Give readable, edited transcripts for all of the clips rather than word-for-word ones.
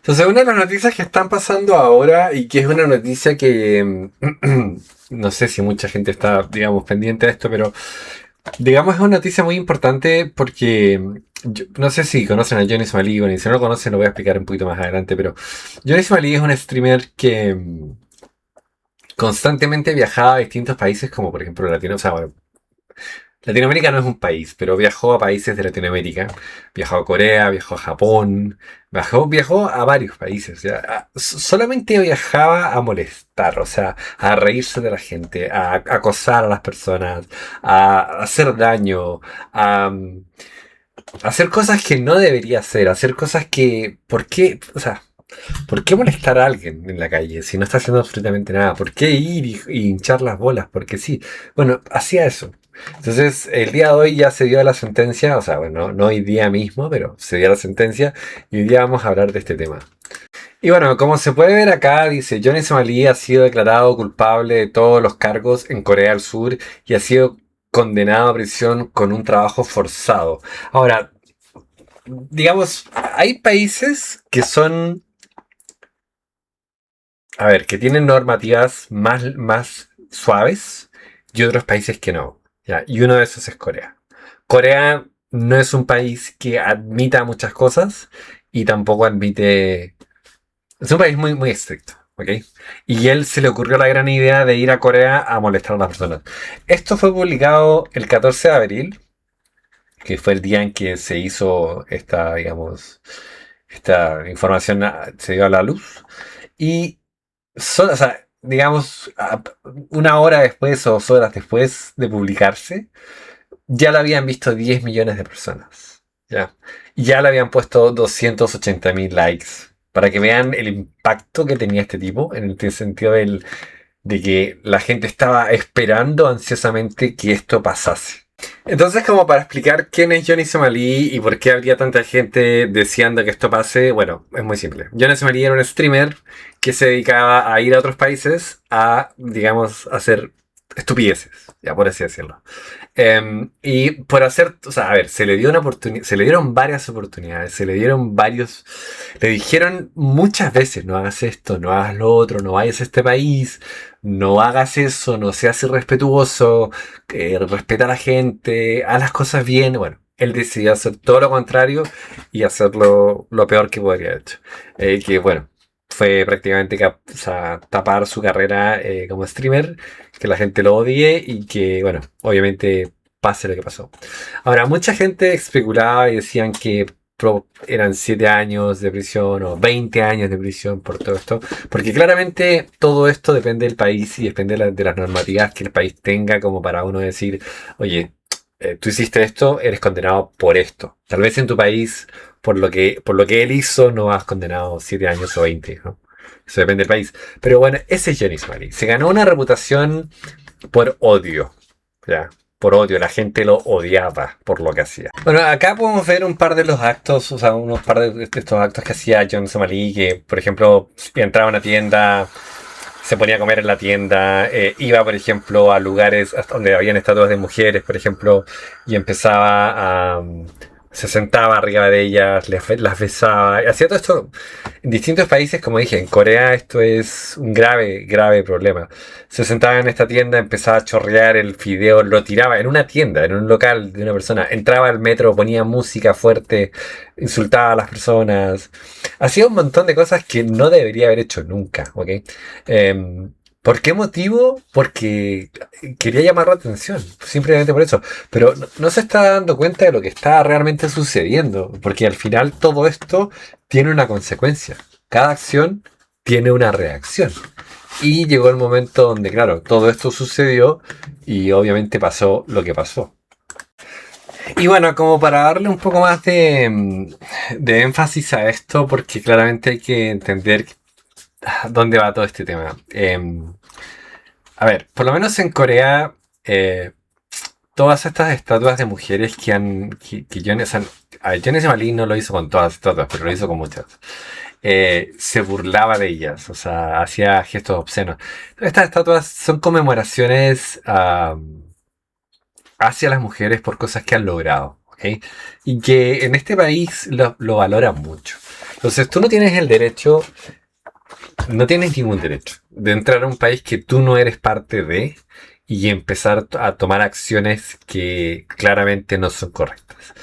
Entonces, una de las noticias que están pasando ahora y que es una noticia que no sé si mucha gente está, digamos, pendiente de esto, pero digamos es una noticia muy importante porque no sé si conocen a Johnny Somalí, bueno, y si no lo conocen lo voy a explicar un poquito más adelante, pero Johnny Somalí es un streamer que constantemente viajaba a distintos países como por ejemplo Latino, o sea, bueno, Latinoamérica no es un país, pero viajó a países de Latinoamérica. Viajó a Corea, viajó a Japón, viajó a varios países. ¿Ya? Solamente viajaba a molestar, o sea, a reírse de la gente, a acosar a las personas, a hacer daño, a hacer cosas que no debería hacer, a hacer cosas que... ¿Por qué? O sea, ¿por qué molestar a alguien en la calle si no está haciendo absolutamente nada? ¿Por qué ir y hinchar las bolas? Porque sí. Bueno, hacía eso. Entonces, el día de hoy ya se dio la sentencia, o sea, bueno, no hoy día mismo, pero se dio la sentencia y hoy día vamos a hablar de este tema. Y bueno, como se puede ver acá, dice, Johnny Somalí ha sido declarado culpable de todos los cargos en Corea del Sur y ha sido condenado a prisión con un trabajo forzado. Ahora, digamos, hay países que son, a ver, que tienen normativas más suaves y otros países que no. ¿Ya? Y uno de esos es Corea. Corea no es un país que admita muchas cosas y tampoco admite... Es un país muy estricto. ¿Ok? Y él se le ocurrió la gran idea de ir a Corea a molestar a las personas. Esto fue publicado el 14 de abril, que fue el día en que se hizo esta, digamos, esta información se dio a la luz. Y o sea, digamos, una hora después o 2 horas después de publicarse, ya lo habían visto 10 millones de personas. ¿Ya? Y ya le habían puesto 280.000 likes. Para que vean el impacto que tenía este tipo, en el sentido de que la gente estaba esperando ansiosamente que esto pasase. Entonces, como para explicar quién es Johnny Somalí y por qué habría tanta gente deseando que esto pase, bueno, es muy simple. Johnny Somalí era un streamer que se dedicaba a ir a otros países a, digamos, hacer estupideces, ya por así decirlo. Y por hacer, o sea, a ver, se le dio una oportunidad, se le dieron varias oportunidades, se le dieron varios, le dijeron muchas veces, no hagas esto, no hagas lo otro, no vayas a este país, no hagas eso, no seas irrespetuoso, respeta a la gente, haz las cosas bien. Bueno, él decidió hacer todo lo contrario y hacerlo lo peor que podría haber hecho. Que bueno, fue prácticamente o sea, tapar su carrera como streamer, que la gente lo odie y que, bueno, obviamente pase lo que pasó. Ahora, mucha gente especulaba y decían que eran 7 años de prisión o 20 años de prisión por todo esto, porque claramente todo esto depende del país y depende de las normativas que el país tenga como para uno decir, oye, tú hiciste esto, eres condenado por esto. Tal vez en tu país, por lo que él hizo, no has condenado 7 años o 20, ¿no? Eso depende del país. Pero bueno, ese es Johnny Smiley. Se ganó una reputación por odio. ¿Ya? Por odio, la gente lo odiaba por lo que hacía. Bueno, acá podemos ver un par de los actos, o sea, unos par de estos actos que hacía John Somalí, que por ejemplo entraba a una tienda, se ponía a comer en la tienda, iba por ejemplo a lugares donde habían estatuas de mujeres, por ejemplo, y empezaba a... Se sentaba arriba de ellas, las besaba, hacía todo esto en distintos países, como dije, en Corea esto es un grave problema. Se sentaba en esta tienda, empezaba a chorrear el fideo, lo tiraba en una tienda, en un local de una persona, entraba al metro, ponía música fuerte, insultaba a las personas, hacía un montón de cosas que no debería haber hecho nunca, ¿ok? ¿Por qué motivo? Porque quería llamar la atención, simplemente por eso. Pero no se está dando cuenta de lo que está realmente sucediendo, porque al final todo esto tiene una consecuencia. Cada acción tiene una reacción. Y llegó el momento donde, claro, todo esto sucedió y obviamente pasó lo que pasó. Y bueno, como para darle un poco más de énfasis a esto, porque claramente hay que entender dónde va todo este tema. A ver, por lo menos en Corea, eh, todas estas estatuas de mujeres que Jones, a ver, Jones Malin no lo hizo con todas las estatuas, pero lo hizo con muchas. Se burlaba de ellas, o sea, hacía gestos obscenos. Estas estatuas son conmemoraciones hacia las mujeres por cosas que han logrado, ¿ok? Y que en este país lo valoran mucho. Entonces tú no tienes el derecho, no tienes ningún derecho de entrar a un país que tú no eres parte de y empezar a tomar acciones que claramente no son correctas.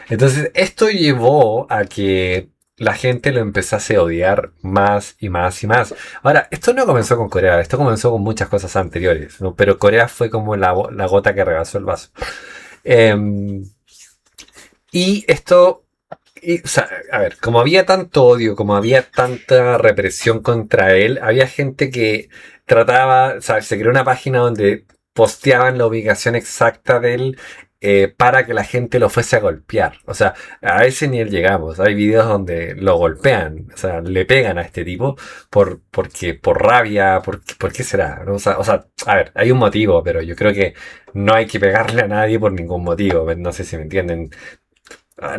Entonces esto llevó a que la gente lo empezase a odiar más y más y más. Ahora, esto no comenzó con Corea, esto comenzó con muchas cosas anteriores, ¿no? Pero Corea fue como la gota que rebasó el vaso. Em, y esto, o sea, a ver, como había tanto odio, como había tanta represión contra él, había gente que trataba, o sea, se creó una página donde posteaban la ubicación exacta de él para que la gente lo fuese a golpear. O sea, a ese nivel llegamos. Hay videos donde lo golpean, o sea, le pegan a este tipo porque, por rabia, por qué será? ¿No? O sea, a ver, hay un motivo, pero yo creo que no hay que pegarle a nadie por ningún motivo. No sé si me entienden.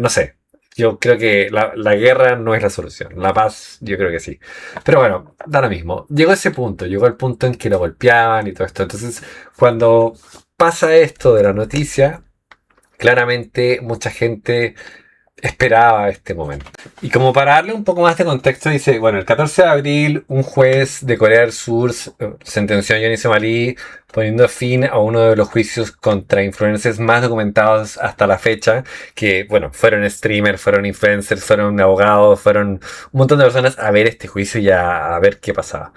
No sé. Yo creo que la guerra no es la solución. La paz, yo creo que sí. Pero bueno, da lo mismo. Llegó ese punto, llegó el punto en que lo golpeaban y todo esto. Entonces, cuando pasa esto de la noticia, claramente mucha gente esperaba este momento. Y como para darle un poco más de contexto, dice, bueno, el 14 de abril un juez de Corea del Sur sentenció a Johnny Somalie poniendo fin a uno de los juicios contra influencers más documentados hasta la fecha, que, bueno, fueron streamers, fueron influencers, fueron abogados, fueron un montón de personas a ver este juicio y a ver qué pasaba.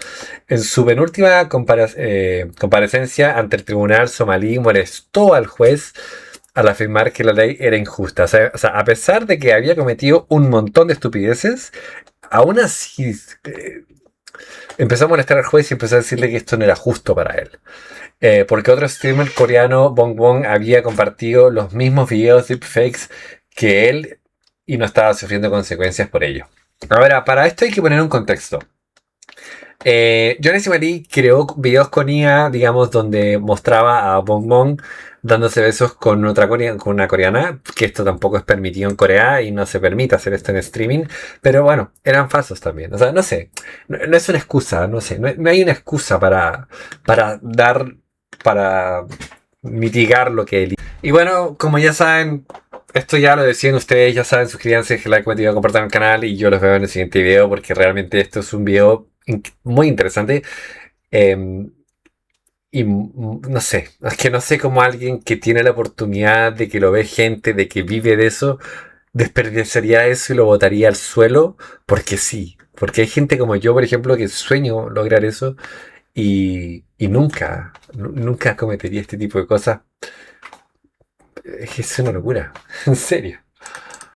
En su penúltima comparecencia ante el tribunal, Somalie molestó al juez al afirmar que la ley era injusta. O sea, a pesar de que había cometido un montón de estupideces, aún así empezó a molestar al juez y empezó a decirle que esto no era justo para él. Porque otro streamer coreano, Bong Bong, había compartido los mismos videos deepfakes que él y no estaba sufriendo consecuencias por ello. Ahora, para esto hay que poner un contexto. Johnny Simari creó videos con IA, digamos, donde mostraba a Bong Bong dándose besos con con una coreana, que esto tampoco es permitido en Corea y no se permite hacer esto en streaming, pero bueno, eran falsos también. O sea, no sé, no es una excusa, no sé, no hay una excusa para mitigar lo que él hizo. Y bueno, como ya saben, esto ya lo decían ustedes, ya saben, suscríbanse, like, compartir, compartan el canal y yo los veo en el siguiente video porque realmente esto es un video muy interesante. Eh, y no sé, es que no sé cómo alguien que tiene la oportunidad de que lo ve gente, de que vive de eso, desperdiciaría eso y lo botaría al suelo porque sí. Porque hay gente como yo, por ejemplo, que sueño lograr eso y nunca cometería este tipo de cosas. Es que es una locura, en serio.